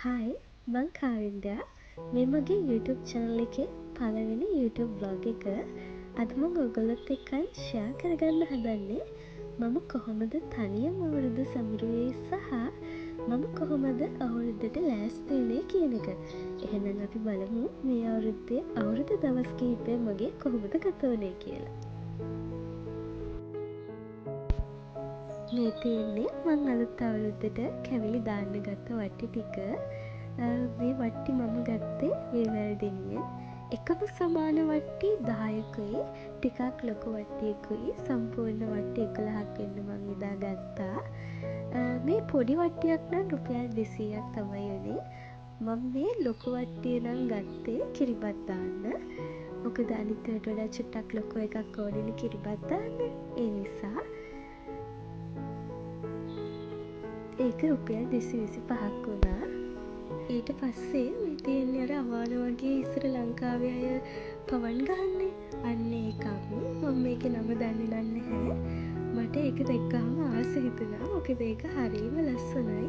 Hi මං කාවින්දා මේ මගේ YouTube channel එකේ පළවෙනි YouTube vlog එක. අද මම ඔයගොල්ලොත් එක්කයි share කරගන්න හදන්නේ මම කොහොමද තනියම අවුරුදු සමරුවේ සහ මම කොහොමද අවුරුද්දට ලෑස්ති වුණේ කියන එක. එහෙනම් අපි බලමු මේ අවුරුද්දේ අවුරුදු දවස් කිහිපය මගේ කොහොමද ගත වුණේ කියලා. මේ තියෙන්නේ මං අලුත් අවුරුද්දට කැවිලි දාන්න ගත්ත වට්ටි ටික. මේ වට්ටි මම ගත්තේ වේවැල්දිනියෙන්. එකම සමාන වට්ටි 10කුයි ටිකක් ලොකු වට්ටියකුයි සම්පූර්ණ වට්ටි 11ක් වෙන්න මං ඉදා ගත්තා. මේ පොඩි වට්ටියක් නම් රුපියල් 200ක් තමයි වුණේ. මම මේ ලොකු වට්ටිය නම් ගත්තේ කිරිබත් දාන්න. මොකද අනිත් ඒවාට වඩා චුට්ටක් ලොකු එකක් ඕනෙනේ කිරිබත් දාන්න. ඒ නිසා ඒක රුපියල් 225ක් වුණා. ඊට පස්සේ මේ තියෙන්නේ අර අවාන වගේ ඉස්සර ලංකාවේ අය පවන් ගහන්නේ. අන්න ඒකක්. මම මේකේ නම දන්නේ නැහැ. මට ඒක දැක්කම ආස හිතුණා. මොකද ඒක හරිම ලස්සනයි.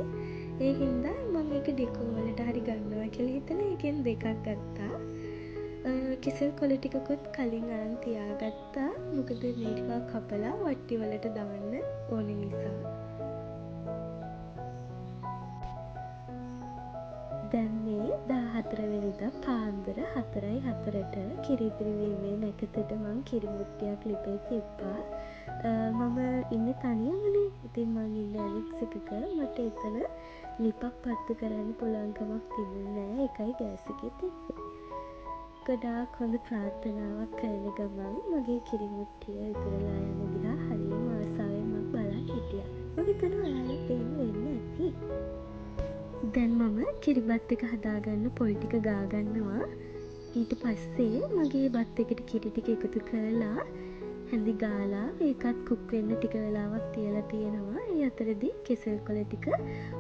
ඒ හින්දා මම ඒක ඩෙකෝ වලට හරි ගන්නවා කියලා හිතලා ඒකෙන් දෙකක් ගත්තා. කෙසෙල් කොළ ටිකකුත් කලින් අරන් තියාගත්තා. මොකද මේවා කපලා වට්ටි වලට දාන්න ඕන නිසා. දැන් මේ 14 වෙනිදා පාන්දර 4:04ට කිරිදිරි වීමේ නැකතට මං කිරි මුට්ටියක් ලිපේ තිබ්බා. මම ඉන්නේ තනියමනේ. ඉතින් මං ඉන්නේ අනෙක් එකක. මට එතන ලිපක් පත්තු කරන්න පුළුවන්කමක් තිබුණේ නැහැ. ඒකයි ගෑස් එකේ තිබ්බේ. ගොඩාක් හොඳ ප්‍රාර්ථනාවක් කරන ගමන් මගේ කිරි මුට්ටිය ඉතුරුලා යන දිහා හරිම ආසාවෙන් මම බලන් හිටියා. මම හිතනවා ඔයාලට එහෙම වෙන්නේ නැති. දැන් මම කිරිබත් එක හදාගන්න පොල් ටික ගාගන්නවා. ඊට පස්සේ මගේ බත් එකට කිරි ටික එකතු කරලා හැඳි ගාලා ඒකත් කුක් වෙන්න ටික වෙලාවක් තියලා තියෙනවා. ඒ අතරදී කෙසෙල් කොළ ටික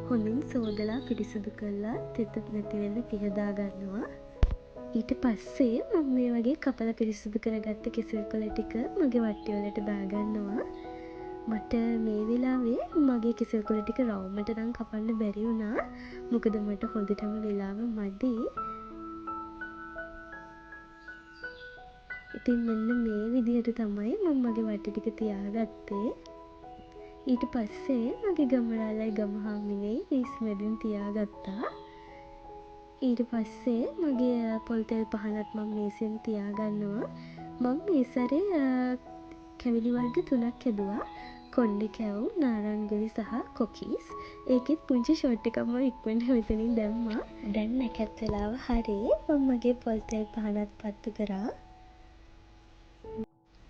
හොඳින් සෝදලා පිරිසිදු කරලා තෙත නැති වෙන්න පිහදා ගන්නවා. ඊට පස්සේ මම මේ වගේ කපලා පිරිසිදු කරගත්ත කෙසෙල් කොළ ටික මගේ වට්ටි වලට දාගන්නවා. මට මේ වෙලාවේ මගේ කෙසෙල් කොළ ටික රවුමට නම් කපන්න බැරි වුණා. මොකද මට හොඳටම වෙලාව මදි. ඉතින් මෙන්න මේ විදිහට තමයි මම මගේ වට්ටි ටික තියාගත්තේ. ඊට පස්සේ මගේ ගමරාලයි ගමහාමිනේ මිස් මැදින් තියාගත්තා. ඊට පස්සේ මගේ පොල් තෙල් පහනත් මම මේසෙන් තියාගන්නවා. මම මේ සැරේ කැවිලි වර්ග 3ක් හැදුවා. කොණ්ඩේ කැවුම්, නාරංගිලි සහ කොකිස්. ඒකෙත් පුංචි ෂොට් එකක් මම ඉක්මනට මෙතනින් දැම්මා. දැන් නැකත් වෙලාව හරි. මම මගේ පොල් තෙල් පහනත් පත්තු කරා.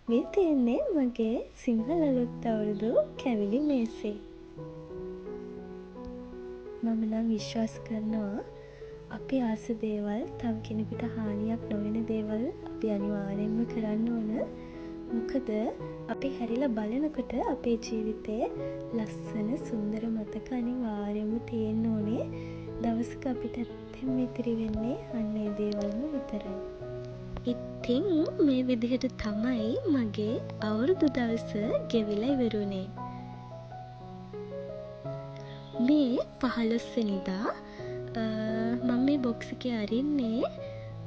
මේ තියෙන්නේ මගේ සිංහල අලුත් අවුරුදු කැවිලි මේසේ. මම නම් විශ්වාස කරනවා අපි ආස දේවල් තව කෙනෙකුට හානියක් නොවන දේවල් අපි අනිවාර්යෙන්ම කරන්න ඕන. මොකද අපි හැරිලා බලනකොට අපේ ජීවිතේ ලස්සන සුන්දර මතක අනිවාර්යෙන්ම තියෙන්න ඕනේ. දවසක අපිට ඇත්තෙන්ම ඉතිරි වෙන්නේ අන්න ඒ දේවල්ම විතරයි. ඉතින් මේ විදිහට තමයි මගේ අවුරුදු දවස ගෙවිලා ඉවරුනේ. මේ 15 වෙනිදා මම මේ බොක්ස් එකේ අරින්නේ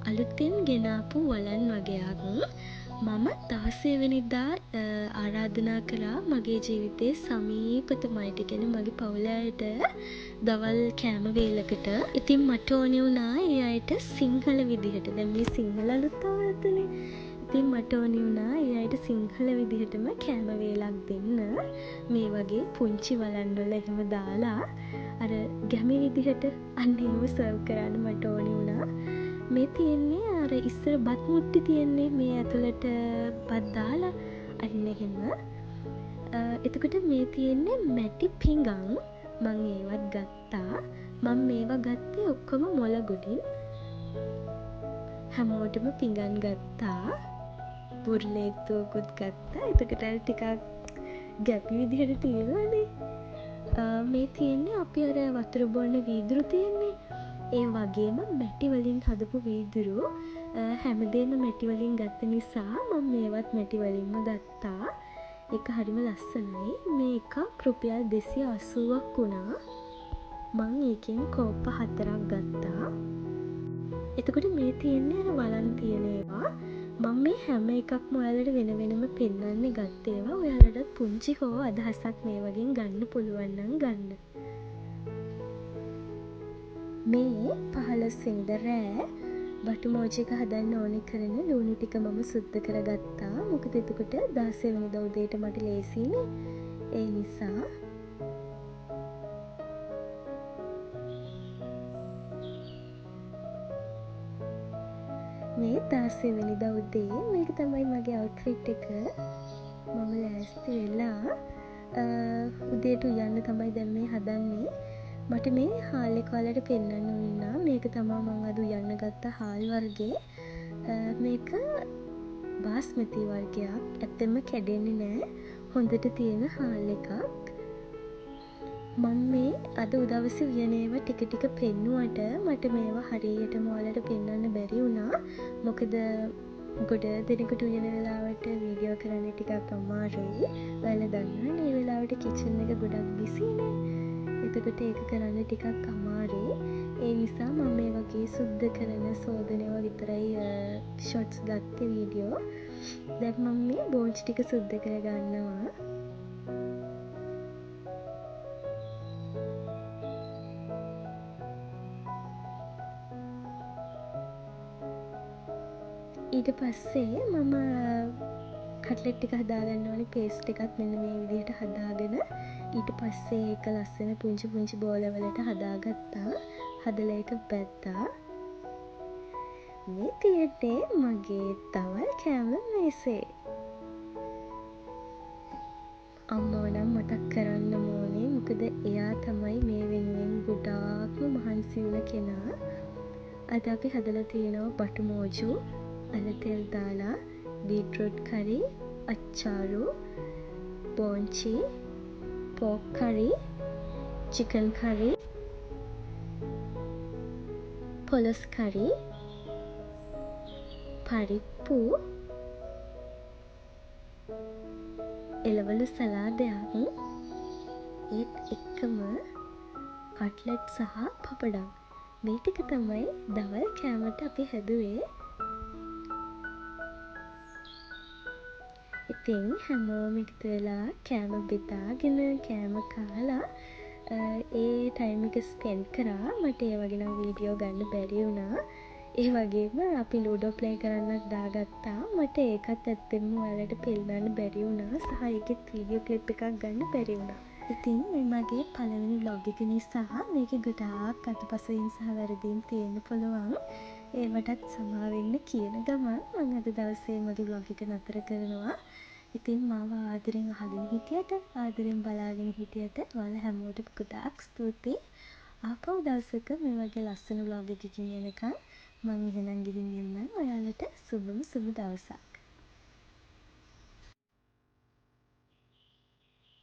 අලුතින් ගෙනාපු වලන් වගයක්. මම 16 වෙනිදා ආරාධනා කළා මගේ ජීවිතේ සමීපතම අයට, කියන්නේ මගේ පවුල අයට දවල් කෑම වේලකට. ඉතින් මට ඕනේ වුණා ඒ අයට සිංහල විදිහට. දැන් මේ සිංහල අලුත් අවුරුද්දනේ. ඉතින් මට ඕනේ වුණා ඒ අයට සිංහල විදිහටම කෑම වේලක් දෙන්න. මේ වගේ පුංචි වලන් වල එහෙම දාලා අර ගැමි විදිහට අන්න එහෙම සර්ව් කරන්න මට ඕනේ වුණා. මේ තියෙන්නේ අර ඉස්සර බත් මුට්ටි තියෙන්නේ මේ ඇතුළට බත් දාලා අන්න එහෙම. එතකොට මේ තියෙන්නේ මැටි පිඟන්. මම ඒවත් ගත්තා. මම මේවා ගත්තේ ඔක්කොම මොලගොඩින්. හැමෝටම පිඟන් ගත්තා. බුර්ලේක්තුවකුත් ගත්තා. එතකොට ටිකක් ගැපි විදිහට තියෙනවානේ. මේ තියෙන්නේ අපි අර වතුර බොන්න වීදුරු තියෙන්නේ. ඒ වගේම මැටි වලින් හදපු වීදුරු. හැමදේම මැටි වලින් ගත්ත නිසා මම මේවත් මැටි වලින්ම ගත්තා. ඒක හරිම ලස්සනයි. මේ එකක් රුපියල් 280ක් වුණා. මං ඒකෙන් කෝප්ප 4ක් ගත්තා. එතකොට මේ තියෙන්නේ අර බලන් තියෙන ඒවා. මම මේ හැම එකක්ම ඔයාලට වෙන වෙනම පෙන්නන්න ගත්ත ඒවා. ඔයාලටත් පුංචි හෝ අදහසක් මේ වගේ ගන්න පුළුවන් නම් ගන්න. මේ 15 වෙනිදා රෑ බටුමෝචි එක හදන්න ඕනේ කරන ලුණු ටික මම සුද්ද කරගත්තා. මොකද එතකොට 16 වෙනිදා උදේට මට ලේසියිනේ. ඒ නිසා මේ 16 වෙනිදා උදේ මේක තමයි මගේ අවුට්ෆිට් එක. මම ලෑස්ති වෙලා උදේට උයන්න තමයි දැන් මේ හදන්නේ. මට මේ හාල් එක ඔයාලට පෙන්නන්න වුණා. මේක තමයි මම අද උයන්න ගත්ත හාල් වර්ගේ. මේක බාස්මති වර්ගයක්. ඇත්තෙන්ම කැඩෙන්නේ නෑ. හොඳට තියෙන හාල් එකක්. මම මේ අද උදවසේ උයන ඒවා ටික ටික පෙන්නුවට මට මේවා හරියටම ඔයාලට පෙන්වන්න බැරි වුණා. මොකද ගොඩ දෙනෙකුට උයන වෙලාවට වීඩියෝ කරන්න ටිකක් අමාරුයි. ඔයාලා දන්නවනේ මේ වෙලාවට කිචන් එක ගොඩක් බිසිනේ. එතකොට ඒක කරන්න ටිකක් අමාරුයි. ඒ නිසා මම මේ වගේ සුද්ද කරන සෝදනයව විතරයි ෂොට්ස් ගත්තේ වීඩියෝ. දැන් මම මේ බෝන්ච් ටික සුද්ද කරගන්නවා. ඊට පස්සේ මම කට්ලට් ටික හදාගන්න ඕනේ. පේස්ට් එකත් මෙන්න මේ විදිහට හදාගෙන ඊට පස්සේ ඒක ලස්සන පුංචි පුංචි බෝලවලට හදාගත්තා. හදලා ඒක බැද්දා. මේ තියෙන්නේ මගේ දවල් කෑම මේසේ. අම්මව නම් මතක් කරන්න ඕනේ. මොකද එයා තමයි මේ වෙනුවෙන් ගොඩාක්ම මහන්සි වුණ කෙනා. අද අපි හදලා තියෙනවා බටු මෝජු, අල තෙල් දාලා, බීට්රූට් කරි, අච්චාරු, බෝංචි, පෝක් කරි, චිකන් කරි, පොලොස් කරි, පරිප්පු, එළවලු සලාදයක්, ඒත් එක්කම කට්ලට් සහ පපඩම්. මේ ටික තමයි දවල් කෑමට අපි හැදුවේ. ඉතින් හැමෝම එකතු වෙලා කෑම බෙදාගෙන කෑම කාලා ඒ ටයිම් එක ස්පෙන්ඩ් කරා. මට ඒ වගේ නම් වීඩියෝ ගන්න බැරි වුණා. ඒ වගේම අපි ලූඩෝ ප්ලේ කරන්නත් දාගත්තා. මට ඒකත් ඇත්තෙන්ම ඔයාලට පෙන්නන්න බැරි වුණා. සහ ඒකෙත් වීඩියෝ ක්ලිප් එකක් ගන්න බැරි වුණා. ඉතින් මේ මගේ පළවෙනි ව්ලොග් එක නිසා මේකේ ගොඩාක් අතපසුයින් සහ වැරදීම් තියෙන්න පුළුවන්. ඒවටත් සමා වෙන්න කියන ගමන් මම අද දවසේ මගේ ව්ලොග් එක නතර කරනවා. ඉතින් මාව ආදරෙන් අහගෙන හිටියට, ආදරෙන් බලාගෙන හිටියට ඔයාලා හැමෝටම ගොඩාක් ස්තුතියි. ආපහු දවසක මේ වගේ ලස්සන ව්ලොග් එකකින් එනකම් මම එහෙනම් ගිහින් එන්නම්. ඔයාලට සුබම සුබ දවසක්.